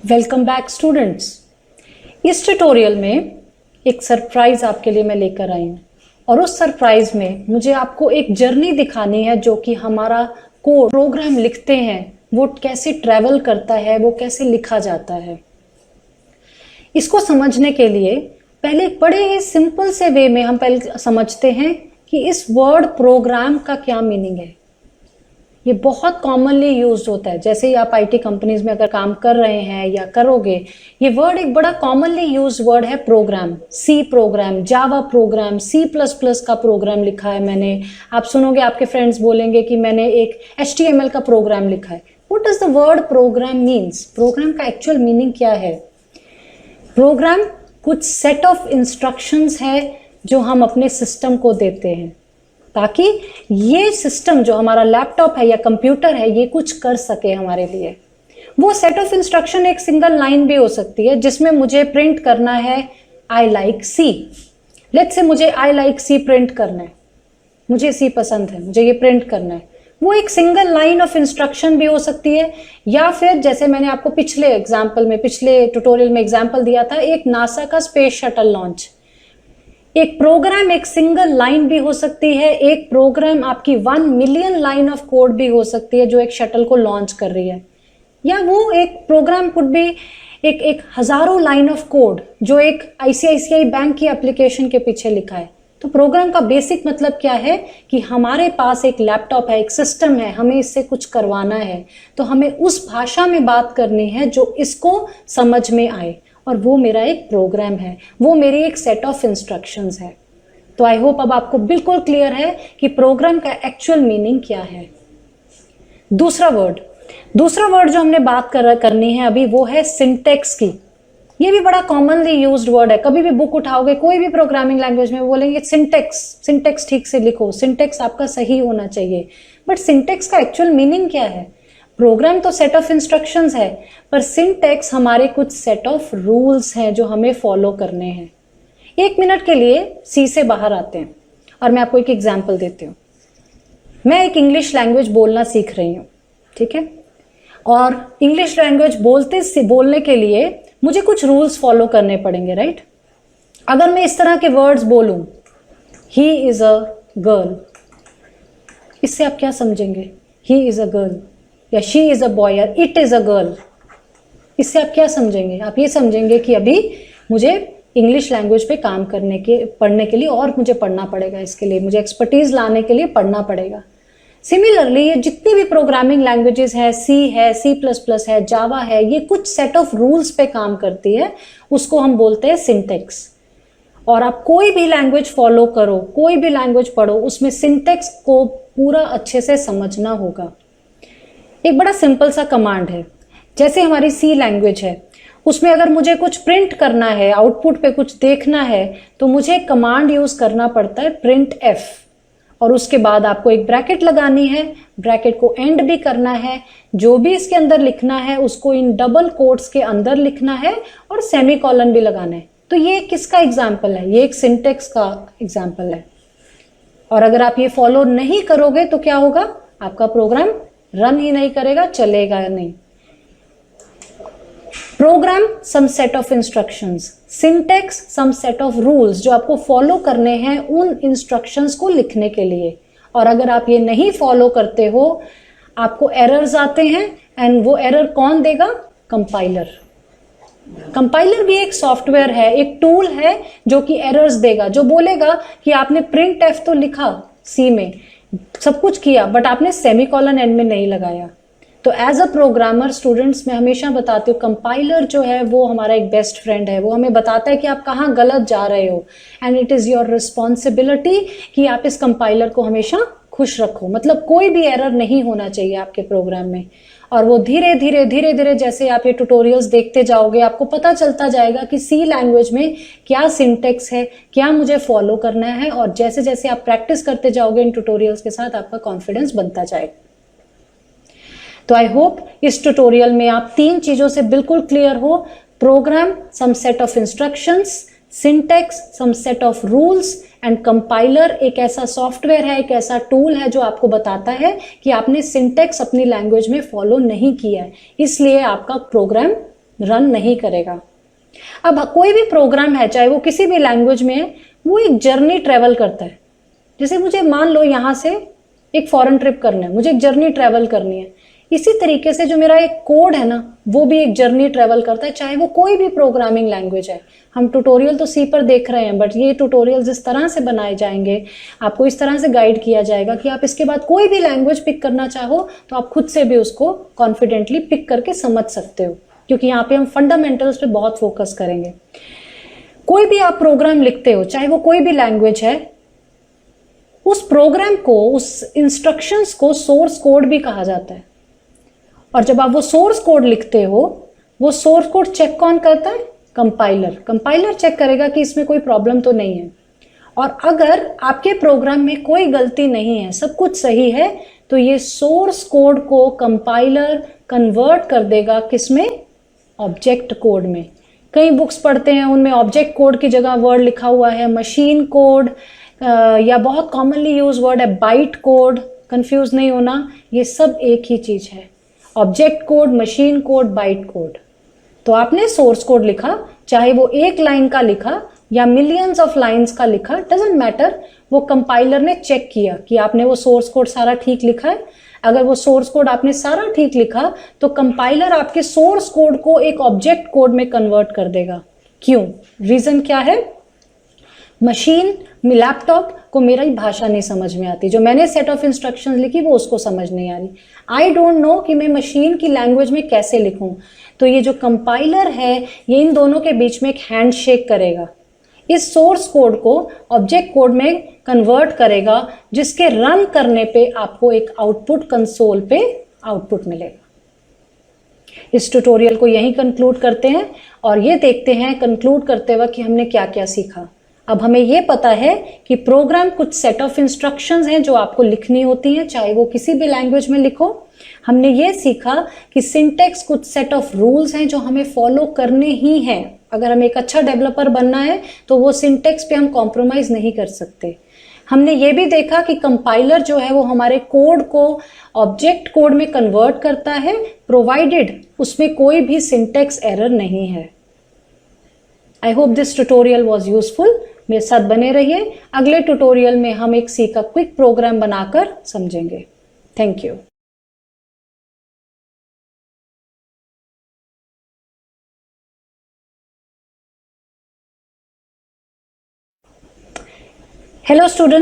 Welcome back students. इस tutorial में एक सरप्राइज आपके लिए मैं लेकर आई हूँ और उस सरप्राइज में मुझे आपको एक जर्नी दिखानी है जो कि हमारा कोड प्रोग्राम लिखते हैं वो कैसे ट्रैवल करता है, वो कैसे लिखा जाता है। इसको समझने के लिए पहले एक बड़े ही सिंपल से वे में हम पहले समझते हैं कि इस वर्ड प्रोग्राम का क्या मीनिंग है। ये बहुत कॉमनली यूज्ड होता है। जैसे ही आप आईटी कंपनीज में अगर काम कर रहे हैं या करोगे, ये वर्ड एक बड़ा कॉमनली यूज्ड वर्ड है program. C program, Java program, C++ का प्रोग्राम लिखा है मैंने। आप सुनोगे आपके फ्रेंड्स बोलेंगे कि मैंने एक HTML का प्रोग्राम लिखा है। What does the word program means? Program का एक्चुअल मीनिंग क्या है? प्रोग्राम कुछ सेट ऑफ इंस्ट्रक्शंस है जो हम अपने सिस्टम को देते हैं ताकि ये सिस्टम जो हमारा लैपटॉप है या कंप्यूटर है ये कुछ कर सके हमारे लिए। वो सेट ऑफ इंस्ट्रक्शन एक सिंगल लाइन भी हो सकती है जिसमें मुझे प्रिंट करना है I like C. Let's say मुझे आई लाइक सी प्रिंट करना है, मुझे सी पसंद है, मुझे ये प्रिंट करना है। वो एक सिंगल लाइन ऑफ इंस्ट्रक्शन भी हो सकती है, या फिर जैसे मैंने आपको पिछले ट्यूटोरियल में एग्जाम्पल दिया था, एक नासा का स्पेस शटल लॉन्च। एक प्रोग्राम एक सिंगल लाइन भी हो सकती है, एक प्रोग्राम आपकी 1 मिलियन लाइन ऑफ कोड भी हो सकती है जो एक शटल को लॉन्च कर रही है, या वो एक प्रोग्राम कुड भी एक हजारों लाइन ऑफ कोड जो एक ICICI बैंक की एप्लीकेशन के पीछे लिखा है। तो प्रोग्राम का बेसिक मतलब क्या है कि हमारे पास एक लैपटॉप है, एक सिस्टम है, हमें इससे कुछ करवाना है तो हमें उस भाषा में बात करनी है जो इसको समझ में आए, और वो मेरा एक प्रोग्राम है, वो मेरी एक सेट ऑफ इंस्ट्रक्शंस है। तो आई होप अब आपको बिल्कुल क्लियर है कि प्रोग्राम का एक्चुअल मीनिंग क्या है। दूसरा वर्ड जो हमने बात करनी है अभी वो है सिंटेक्स की। ये भी बड़ा कॉमनली यूज्ड वर्ड है। कभी भी बुक उठाओगे कोई भी प्रोग्रामिंग लैंग्वेज में बोलेंगे सिंटेक्स ठीक से लिखो, सिंटेक्स आपका सही होना चाहिए। बट सिंटेक्स का एक्चुअल मीनिंग क्या है? प्रोग्राम तो सेट ऑफ इंस्ट्रक्शंस है, पर सिंटेक्स हमारे कुछ सेट ऑफ रूल्स हैं जो हमें फॉलो करने हैं। 1 मिनट के लिए सी से बाहर आते हैं और मैं आपको एक एग्जांपल देती हूँ। मैं एक इंग्लिश लैंग्वेज बोलना सीख रही हूँ, ठीक है? और इंग्लिश लैंग्वेज बोलने के लिए मुझे कुछ रूल्स फॉलो करने पड़ेंगे, राइट? अगर मैं इस तरह के वर्ड्स बोलूं, ही इज अ गर्ल, इससे आप क्या समझेंगे? ही इज अ गर्ल, या शी इज अ बॉय, या इट इज अ गर्ल, इससे आप क्या समझेंगे? आप ये समझेंगे कि अभी मुझे इंग्लिश लैंग्वेज पे काम पढ़ने के लिए और मुझे पढ़ना पड़ेगा, इसके लिए मुझे एक्सपर्टीज लाने के लिए पढ़ना पड़ेगा। सिमिलरली ये जितनी भी प्रोग्रामिंग लैंग्वेजेस है, सी है, C++ है, जावा है, ये कुछ सेट ऑफ रूल्स पे काम करती है, उसको हम बोलते हैं सिंटेक्स। और आप कोई भी लैंग्वेज फॉलो करो, कोई भी लैंग्वेज पढ़ो, उसमें सिंटेक्स को पूरा अच्छे से समझना होगा। एक बड़ा सिंपल सा कमांड है, जैसे हमारी सी लैंग्वेज है, उसमें अगर मुझे कुछ प्रिंट करना है, आउटपुट पे कुछ देखना है, तो मुझे कमांड यूज करना पड़ता है प्रिंट एफ, और उसके बाद आपको एक ब्रैकेट लगानी है, ब्रैकेट को एंड भी करना है, जो भी इसके अंदर लिखना है उसको इन डबल कोट्स के अंदर लिखना है, और सेमीकोलन भी लगाना है। तो ये किसका एग्जाम्पल है? ये एक सिंटेक्स का एग्जाम्पल है। और अगर आप ये फॉलो नहीं करोगे तो क्या होगा? आपका प्रोग्राम रन ही नहीं करेगा, चलेगा नहीं। Program some set of instructions, syntax some set of rules जो आपको फॉलो करने हैं उन इंस्ट्रक्शंस को लिखने के लिए। और अगर आप ये नहीं फॉलो करते हो आपको एरर्स आते हैं, एंड वो एरर कौन देगा? कंपाइलर। कंपाइलर भी एक सॉफ्टवेयर है, एक टूल है जो कि एरर्स देगा, जो बोलेगा कि आपने प्रिंट एफ तो लिखा सी में, सब कुछ किया, बट आपने सेमीकोलन एंड में नहीं लगाया। तो एज अ प्रोग्रामर स्टूडेंट्स मैं हमेशा बताती हूँ कंपाइलर जो है वो हमारा एक बेस्ट फ्रेंड है। वो हमें बताता है कि आप कहाँ गलत जा रहे हो, and it is your responsibility कि आप इस कंपाइलर को हमेशा खुश रखो। मतलब कोई भी एरर नहीं होना चाहिए आपके प्रोग्राम में। और वो धीरे धीरे जैसे आप ये ट्यूटोरियल्स देखते जाओगे आपको पता चलता जाएगा कि सी लैंग्वेज में क्या सिंटेक्स है, क्या मुझे फॉलो करना है। और जैसे जैसे आप प्रैक्टिस करते जाओगे इन ट्यूटोरियल्स के साथ आपका कॉन्फिडेंस बनता जाएगा। तो आई होप इस ट्यूटोरियल में आप 3 चीजों से बिल्कुल क्लियर हो। Program some set of instructions, syntax some set of rules, and compiler एक ऐसा सॉफ्टवेयर है, एक ऐसा टूल है जो आपको बताता है कि आपने सिंटेक्स अपनी लैंग्वेज में फॉलो नहीं किया है, इसलिए आपका प्रोग्राम रन नहीं करेगा। अब कोई भी प्रोग्राम है, चाहे वो किसी भी लैंग्वेज में है, वो एक जर्नी ट्रेवल करता है। जैसे मुझे मान लो यहाँ से एक फॉरेन ट्रिप करना है, मुझे एक जर्नी ट्रेवल करनी है, इसी तरीके से जो मेरा एक कोड है ना, वो भी एक जर्नी ट्रेवल करता है, चाहे वो कोई भी प्रोग्रामिंग लैंग्वेज है। हम ट्यूटोरियल तो सी पर देख रहे हैं, बट ये ट्यूटोरियल जिस तरह से बनाए जाएंगे, आपको इस तरह से गाइड किया जाएगा कि आप इसके बाद कोई भी लैंग्वेज पिक करना चाहो तो आप खुद से भी उसको कॉन्फिडेंटली पिक करके समझ सकते हो, क्योंकि यहाँ पे हम फंडामेंटल्स पे बहुत फोकस करेंगे। कोई भी आप प्रोग्राम लिखते हो, चाहे वो कोई भी लैंग्वेज है, उस प्रोग्राम को, उस इंस्ट्रक्शंस को सोर्स कोड भी कहा जाता है। और जब आप वो सोर्स कोड लिखते हो, वो सोर्स कोड चेक कौन करता है? कंपाइलर। कंपाइलर चेक करेगा कि इसमें कोई प्रॉब्लम तो नहीं है। और अगर आपके प्रोग्राम में कोई गलती नहीं है, सब कुछ सही है, तो ये सोर्स कोड को कंपाइलर कन्वर्ट कर देगा किसमें? ऑब्जेक्ट कोड में। कई बुक्स पढ़ते हैं, उनमें ऑब्जेक्ट कोड की जगह वर्ड लिखा हुआ है मशीन कोड, या बहुत कॉमनली यूज वर्ड है बाइट कोड। कंफ्यूज नहीं होना, ये सब एक ही चीज है। Object code, machine code, byte code. तो आपने सोर्स कोड लिखा, चाहे वो एक लाइन का लिखा या मिलियंस ऑफ लाइंस का लिखा, डजंट मैटर, वो कंपाइलर ने चेक किया कि आपने वो सोर्स कोड सारा ठीक लिखा है। अगर वो सोर्स कोड आपने सारा ठीक लिखा, तो कंपाइलर आपके सोर्स कोड को एक ऑब्जेक्ट कोड में कन्वर्ट कर देगा। क्यों? रीजन क्या है? मशीन में, लैपटॉप को मेरी भाषा नहीं समझ में आती, जो मैंने सेट ऑफ इंस्ट्रक्शंस लिखी वो उसको समझ नहीं आ रही। आई डोंट नो कि मैं मशीन की लैंग्वेज में कैसे लिखूं। तो ये जो कंपाइलर है, ये इन दोनों के बीच में एक हैंडशेक करेगा, इस सोर्स कोड को ऑब्जेक्ट कोड में कन्वर्ट करेगा, जिसके रन करने पे आपको एक आउटपुट कंसोल पे आउटपुट मिलेगा। इस ट्यूटोरियल को यहीं कंक्लूड करते हैं और ये देखते हैं कंक्लूड करते वक्त कि हमने क्या क्या सीखा। अब हमें ये पता है कि प्रोग्राम कुछ सेट ऑफ इंस्ट्रक्शंस हैं जो आपको लिखनी होती हैं, चाहे वो किसी भी लैंग्वेज में लिखो। हमने ये सीखा कि सिंटेक्स कुछ सेट ऑफ रूल्स हैं जो हमें फॉलो करने ही हैं। अगर हमें एक अच्छा डेवलपर बनना है तो वो सिंटेक्स पे हम कॉम्प्रोमाइज नहीं कर सकते। हमने ये भी देखा कि कंपाइलर जो है वो हमारे कोड को ऑब्जेक्ट कोड में कन्वर्ट करता है, प्रोवाइडेड उसमें कोई भी सिंटेक्स एरर नहीं है। I hope this tutorial was useful. मेरे साथ बने रहिए। अगले ट्यूटोरियल में हम एक सी का क्विक प्रोग्राम बनाकर समझेंगे। Thank you. Hello student.